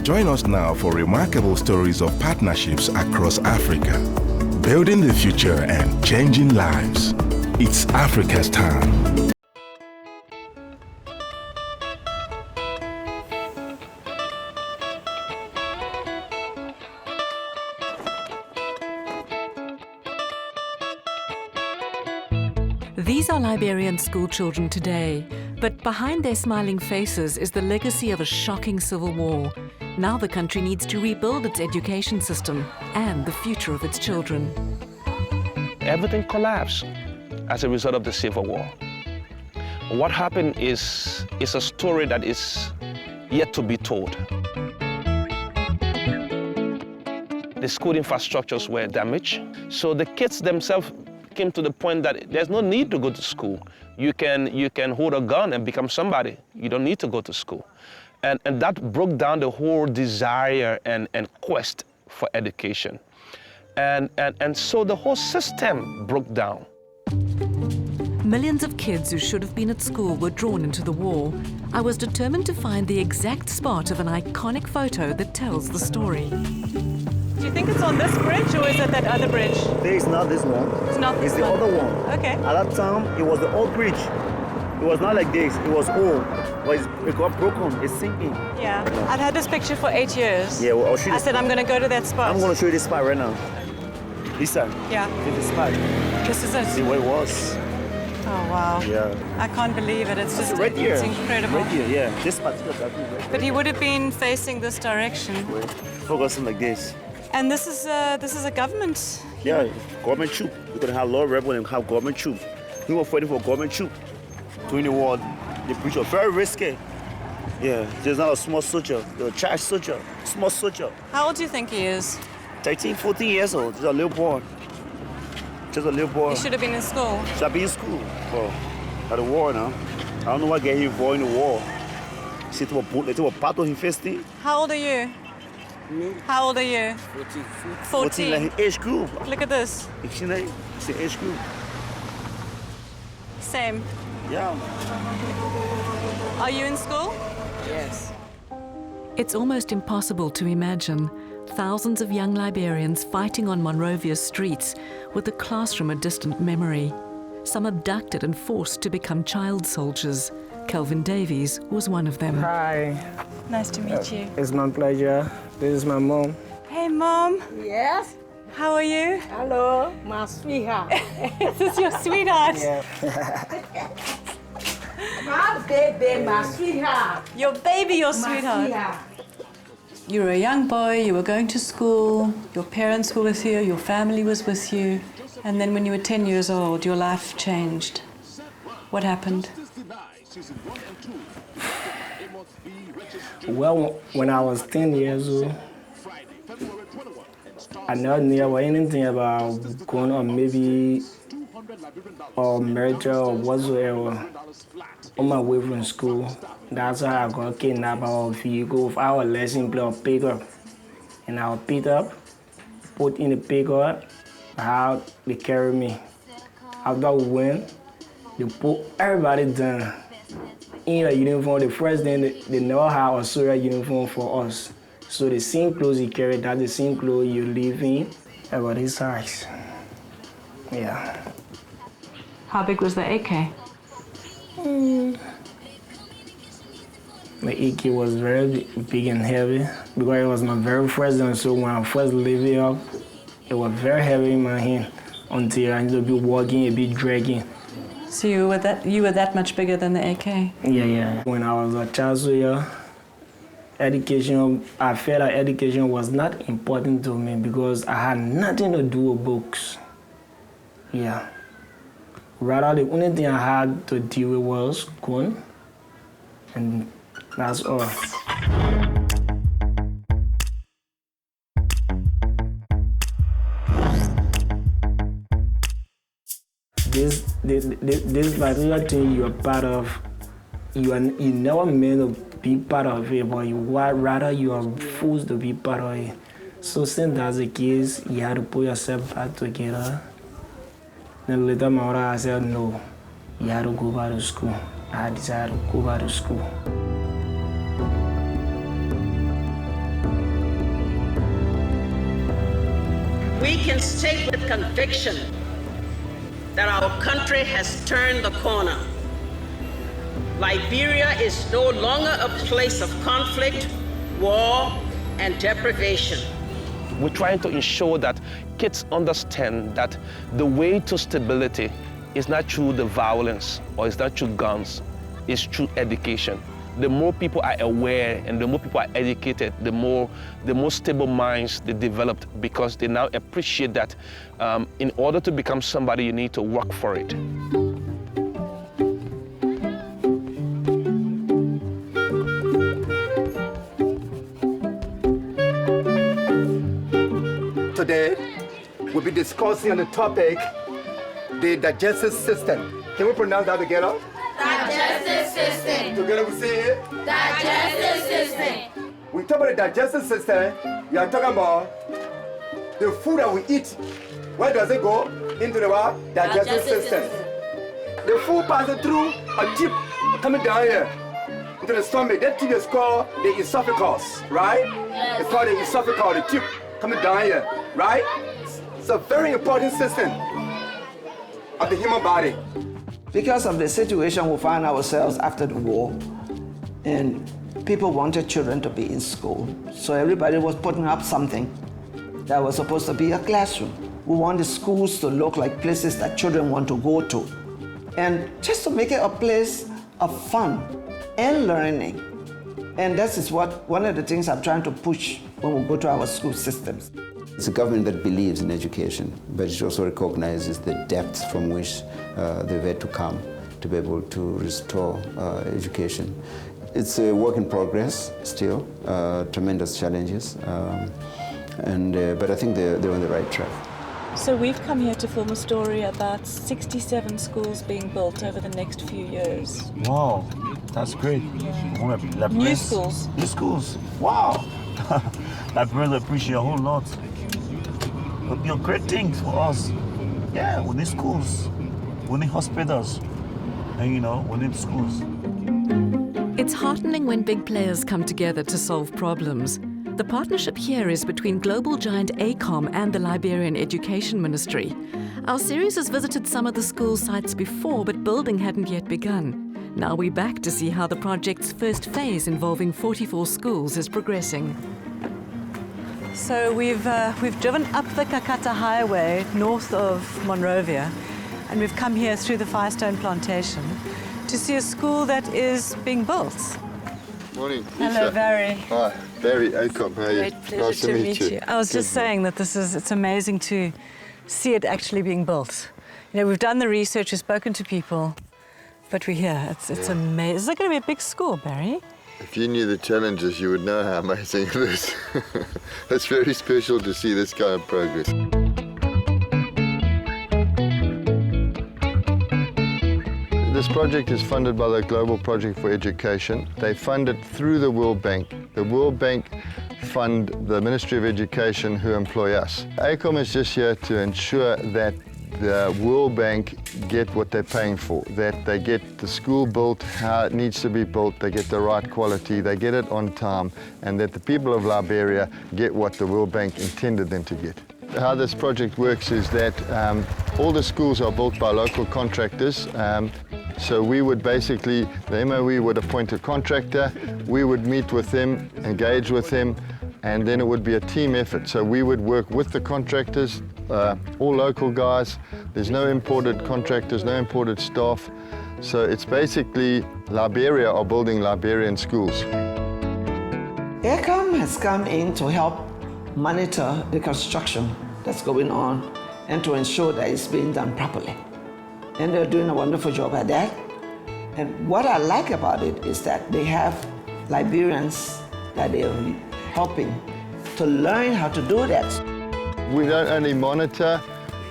Join us now for remarkable stories of partnerships across Africa, building the future and changing lives. It's Africa's time. These are Liberian school children today, but behind their smiling faces is the legacy of a shocking civil war. Now the country needs to rebuild its education system and the future of its children. Everything collapsed as a result of the Civil War. What happened is a story that is yet to be told. The school infrastructures were damaged, so the kids themselves came to the point that there's no need to go to school. You can hold a gun and become somebody. You don't need to go to school. And that broke down the whole desire and quest for education. And so the whole system broke down. Millions of kids who should have been at school were drawn into the war. I was determined to find the exact spot of an iconic photo that tells the story. Do you think it's on this bridge or is it that other bridge? It's not this one. It's not this one. It's the other one. Okay. At that time, it was the old bridge. It was not like this. It was old. But it got broken. It's sinking. Yeah. I've had this picture for 8 years. Yeah, well, I'll show you. I said I'm going to go to that spot. I'm going to show you this spot right now. This side. Yeah. This spot. This is it. See where it was. Oh, wow. Yeah. I can't believe it. It's just right here. It's incredible. Right here, yeah. This spot. Right but he would have been facing this direction. Focusing like this. And this is a government. Yeah, government troop. We're going to have law rebel and have government troop. We were fighting for government troop. During the war, the bridge was very risky. Yeah, there's not a small soldier, a child soldier, small soldier. How old do you think he is? 13, 14 years old, just a little boy. Just a little boy. He should have been in school. Should have been in school. Oh, at the war now. I don't know what get him involved in the war. See, they were part of him first thing. How old are you? Me? How old are you? 14. 14. Like age group. Look at this. It's the age group. Same. Yeah. Are you in school? Yes. It's almost impossible to imagine thousands of young Liberians fighting on Monrovia's streets with the classroom a distant memory. Some abducted and forced to become child soldiers. Kelvin Davies was one of them. Hi. Nice to meet you. It's my pleasure. This is my mom. Hey, Mom. Yes. How are you? Hello, my sweetheart. This is your sweetheart. Yeah. My baby, my sweetheart. Your baby, your My sweetheart. You were a young boy, you were going to school, your parents were with you, your family was with you, and then when you were 10 years old, your life changed. What happened? Well, when I was 10 years old, I never knew anything about going on maybe or marriage or whatsoever on my way from school. That's how I got kidnapped out of vehicle with our lesson play of pickup. And I was picked up, put in the pickup, how they carry me. After we went, they put everybody down in a uniform. The first thing they never had a soldier uniform for us. So the same clothes you carry, that's the same clothes you live in, about this size. Yeah. How big was the AK? The AK was very big and heavy because it was my very first one. So when I first lifted it up, it was very heavy in my hand until I needed to be walking, a bit dragging. So you were that much bigger than the AK? Yeah. When I was a child soldier, education, I felt that education was not important to me because I had nothing to do with books. Yeah. Rather, the only thing I had to deal with was gun, and that's all. This particular thing you are part of, you never meant to be part of it, but you are forced to be part of it. So since that's the case, you had to put yourself back together. Then later my mother said, no, you had to go back to school. I decided to go back to school. we can state with conviction that our country has turned the corner. Liberia is no longer a place of conflict, war, and deprivation. We're trying to ensure that kids understand that the way to stability is not through the violence or it's not through guns, it's through education. The more people are aware and the more people are educated, the more stable minds they develop, because they now appreciate that in order to become somebody, you need to work for it. Today, we'll be discussing on the topic, the digestive system. Can we pronounce that together? Digestive system. Together we say it? Digestive system. When we talk about the digestive system, we are talking about the food that we eat. Where does it go? Into the what? Digestive system. The food passes through a tube coming down here into the stomach. That tube is called the esophagus, right? Yes. It's called the esophagus, the tube coming down here, right? It's a very important system of the human body. Because of the situation we find ourselves after the war, and people wanted children to be in school, so everybody was putting up something that was supposed to be a classroom. We want the schools to look like places that children want to go to, and just to make it a place of fun and learning. And that is one of the things I'm trying to push when we go to our school systems. It's a government that believes in education, but it also recognizes the depths from which they've had to come to be able to restore education. It's a work in progress still, tremendous challenges, but I think they're on the right track. So we've come here to film a story about 67 schools being built over the next few years. Wow, that's great. Yeah. New schools. New schools. Wow. I really appreciate a whole lot. You're great things for us. Yeah, we need schools. We need hospitals. And we need schools. It's heartening when big players come together to solve problems. The partnership here is between global giant AECOM and the Liberian Education Ministry. Our series has visited some of the school sites before, but building hadn't yet begun. Now we're back to see how the project's first phase, involving 44 schools, is progressing. So we've driven up the Kakata Highway north of Monrovia, and we've come here through the Firestone Plantation to see a school that is being built. Morning. Hello, Barry. Hi, Barry, AECOM. How are you? Great pleasure nice to meet you. I was just saying that it's amazing to see it actually being built. We've done the research, we've spoken to people, but we're here. It's amazing. Is that going to be a big school, Barry? If you knew the challenges, you would know how amazing it is. It's very special to see this kind of progress. This project is funded by the Global Project for Education. They fund it through the World Bank. The World Bank fund the Ministry of Education, who employ us. AECOM is just here to ensure that the World Bank get what they're paying for, that they get the school built how it needs to be built, they get the right quality, they get it on time, and that the people of Liberia get what the World Bank intended them to get. How this project works is that all the schools are built by local contractors. So we would basically, the MOE would appoint a contractor, we would meet with them, engage with them, and then it would be a team effort. So we would work with the contractors, all local guys. There's no imported contractors, no imported staff. So it's basically Liberia are building Liberian schools. AECOM has come in to help monitor the construction that's going on and to ensure that it's being done properly. And they're doing a wonderful job at that. And what I like about it is that they have Liberians that they're helping to learn how to do that. We don't only monitor,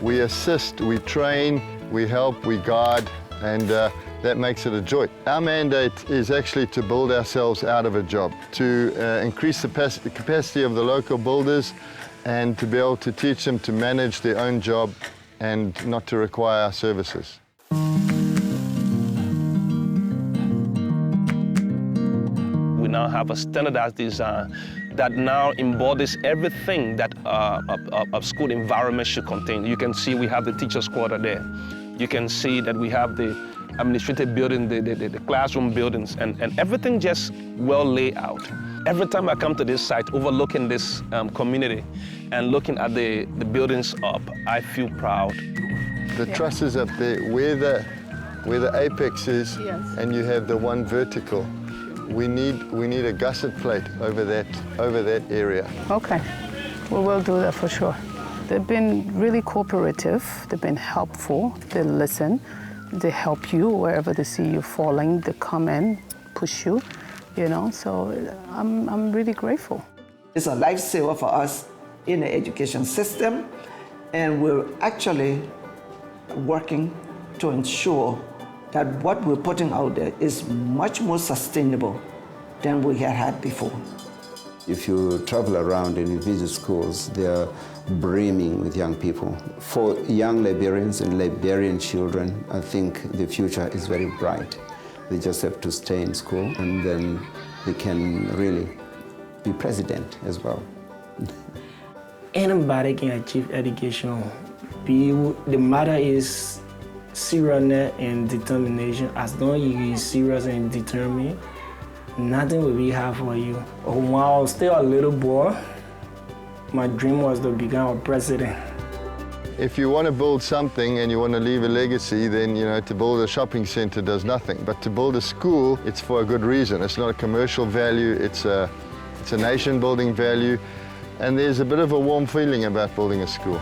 we assist, we train, we help, we guide, and that makes it a joy. Our mandate is actually to build ourselves out of a job, to increase the capacity of the local builders and to be able to teach them to manage their own job and not to require our services. We now have a standardized design that now embodies everything that a school environment should contain. You can see we have the teacher's quarter there. You can see that we have the administrative building, the classroom buildings, and everything just well laid out. Every time I come to this site, overlooking this community and looking at the buildings up, I feel proud. The truss is up there where the apex is, yes, and you have the one vertical. We need a gusset plate over that area. Okay, we will do that for sure. They've been really cooperative. They've been helpful. They listen. They help you wherever they see you falling. They come in, push you, you know. So I'm really grateful. It's a lifesaver for us in the education system, and we're actually working to ensure that what we're putting out there is much more sustainable than we had before. If you travel around and you visit schools, they're brimming with young people. For young Liberians and Liberian children, I think the future is very bright. They just have to stay in school, and then they can really be president as well. Anybody can achieve education. The matter is seriousness and determination. As long as you're serious and determined, nothing will be hard for you. When I was still a little boy, my dream was to become a president. If you want to build something and you want to leave a legacy, then, you know, to build a shopping center does nothing. But to build a school, it's for a good reason. It's not a commercial value, it's a nation building value. And there's a bit of a warm feeling about building a school.